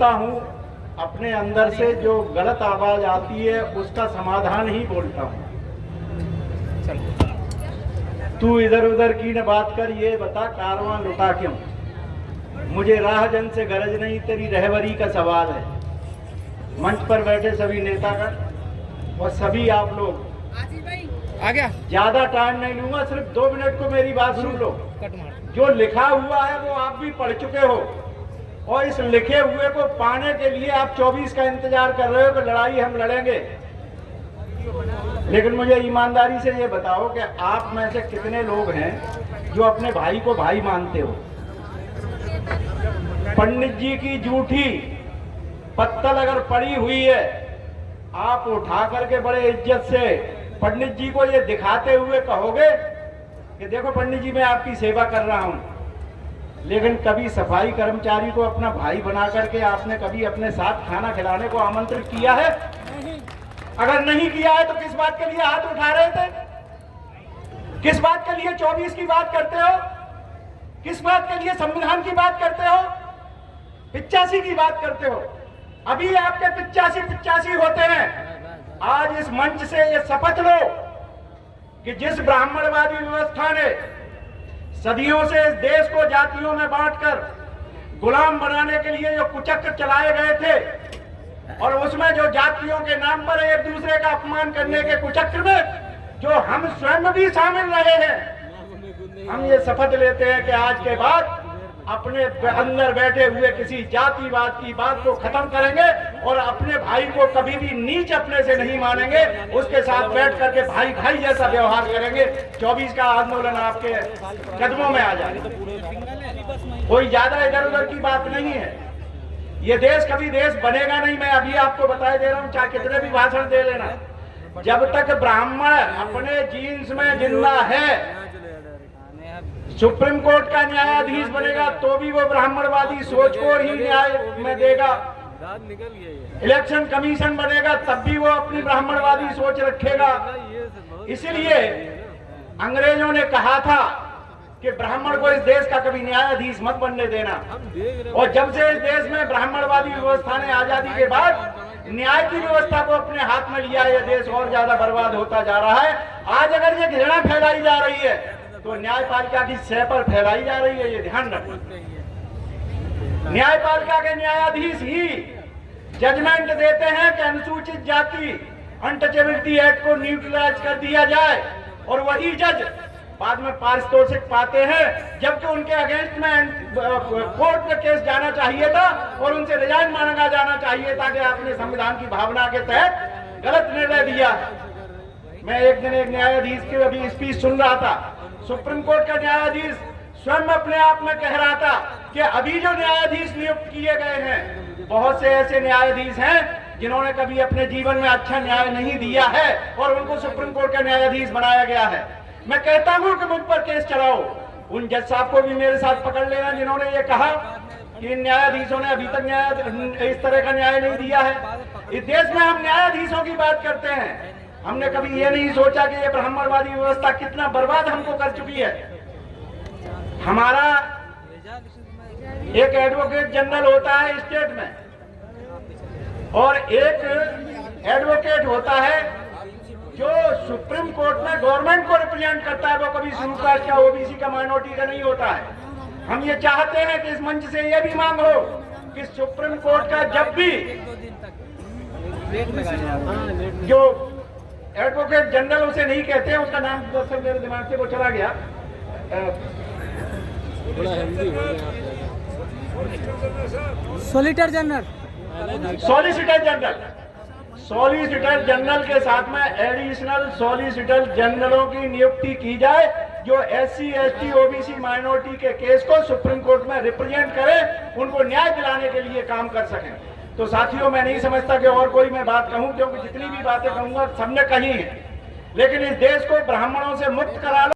बोलता हूँ अपने अंदर से जो गलत आवाज आती है उसका समाधान ही बोलता हूँ। तू इधर उधर की न बात कर, ये बता कारवां लुटा क्यों? मुझे राह जन से गरज नहीं, तेरी रहबरी का सवाल है। मंच पर बैठे सभी नेतागण और सभी आप लोग, आ गया, ज्यादा टाइम नहीं लूंगा, सिर्फ 2 मिनट को मेरी बात सुन लो। जो लिखा हुआ है वो आप भी पढ़ चुके हो और इस लिखे हुए को पाने के लिए आप 24 का इंतजार कर रहे हो कि लड़ाई हम लड़ेंगे। लेकिन मुझे ईमानदारी से ये बताओ कि आप में से कितने लोग हैं जो अपने भाई को भाई मानते हो? पंडित जी की जूठी पत्तल अगर पड़ी हुई है, आप उठा करके बड़े इज्जत से पंडित जी को ये दिखाते हुए कहोगे कि देखो पंडित जी मैं आपकी सेवा कर रहा हूं। लेकिन कभी सफाई कर्मचारी को अपना भाई बना करके आपने कभी अपने साथ खाना खिलाने को आमंत्रित किया है? अगर नहीं किया है तो किस बात के लिए हाथ उठा रहे थे? किस बात के लिए 24 की बात करते हो? किस बात के लिए संविधान की बात करते हो? 85 की बात करते हो। अभी आपके 85 होते हैं। आज इस मंच से ये शपथ लो कि जिस ब्राह्मणवादी व्यवस्था ने सदियों से इस देश को जातियों में बांटकर गुलाम बनाने के लिए जो कुचक्र चलाए गए थे और उसमें जो जातियों के नाम पर एक दूसरे का अपमान करने के कुचक्र में जो हम स्वयं भी शामिल रहे हैं, हम ये शपथ लेते हैं कि आज के बाद अपने अंदर बैठे हुए किसी जातिवाद की बात को खत्म करेंगे और अपने भाई को कभी भी नीच अपने से नहीं मानेंगे, उसके साथ बैठ करके भाई भाई जैसा व्यवहार करेंगे। 24 का आंदोलन आपके कदमों में आ जाए। कोई ज्यादा इधर उधर की बात नहीं है। ये देश कभी देश बनेगा नहीं। मैं अभी आपको बताए दे रहा हूँ, चाहे कितने भी भाषण दे लेना, जब तक ब्राह्मण अपने जीन्स में जिंदा है, सुप्रीम कोर्ट का न्यायाधीश बनेगा तो भी वो ब्राह्मणवादी सोच को ही न्याय में देगा। इलेक्शन कमीशन बनेगा तब भी वो अपनी ब्राह्मणवादी सोच रखेगा। इसीलिए अंग्रेजों ने कहा था कि ब्राह्मण को इस देश का कभी न्यायाधीश मत बनने देना। और जब से इस देश में ब्राह्मणवादी व्यवस्था ने आजादी के बाद न्याय की व्यवस्था को अपने हाथ में लिया, यह देश और ज्यादा बर्बाद होता जा रहा है। आज अगर ये घृणा फैलाई जा रही है तो न्यायपालिका की सह पर फैलाई जा रही है, ये ध्यान रखो। न्यायपालिका के न्यायाधीश ही जजमेंट देते हैं कि अनुसूचित जाति अनटचेबिलिटी एक्ट को न्यूट्रलाइज कर दिया जाए और वही जज बाद में पारितोषिक पाते हैं, जबकि उनके अगेंस्ट में कोर्ट में केस जाना चाहिए था और उनसे रिजाइन मांगा जाना चाहिए था कि आपने संविधान की भावना के तहत गलत निर्णय दिया। मैं एक दिन एक न्यायाधीश की अभी स्पीच सुन रहा था। सुप्रीम कोर्ट का न्यायाधीश स्वयं अपने आप में कह रहा था कि अभी जो न्यायाधीश नियुक्त किए गए हैं, बहुत से ऐसे न्यायाधीश हैं जिन्होंने कभी अपने जीवन में अच्छा न्याय नहीं दिया है और उनको सुप्रीम कोर्ट का न्यायाधीश बनाया गया है। मैं कहता हूं कि मुझ पर केस चलाओ। उन जज साहब को भी मेरे साथ पकड़ लेना जिन्होंने ये कहा कि इन न्यायाधीशों ने अभी तक न्याय इस तरह का न्याय नहीं दिया है। इस देश में हम न्यायाधीशों की बात करते हैं, हमने कभी ये नहीं सोचा कि ये ब्राह्मणवादी व्यवस्था कितना बर्बाद हमको कर चुकी है। हमारा एक एडवोकेट जनरल होता है स्टेट में और एक एडवोकेट होता है जो सुप्रीम कोर्ट में गवर्नमेंट को रिप्रेजेंट करता है। वो कभी शेड्यूल कास्ट का, ओबीसी का, माइनॉरिटी का नहीं होता है। हम ये चाहते हैं कि इस मंच से ये भी मांग हो कि सुप्रीम कोर्ट का जब भी जो एडवोकेट जनरल उसे नहीं कहते हैं, उसका नाम दरअसल मेरे दिमाग से वो चला गया, सॉलिसिटर जनरल, सॉलिसिटर जनरल के साथ में एडिशनल सॉलिसिटर जनरलों की नियुक्ति की जाए जो SC, ST, OBC, माइनॉरिटी के केस को सुप्रीम कोर्ट में रिप्रेजेंट करें, उनको न्याय दिलाने के लिए काम कर सकें। तो साथियों, मैं नहीं समझता कि और कोई मैं बात कहूं, क्योंकि जितनी भी बातें कहूंगा सबने कही है। लेकिन इस देश को ब्राह्मणों से मुक्त करा लो।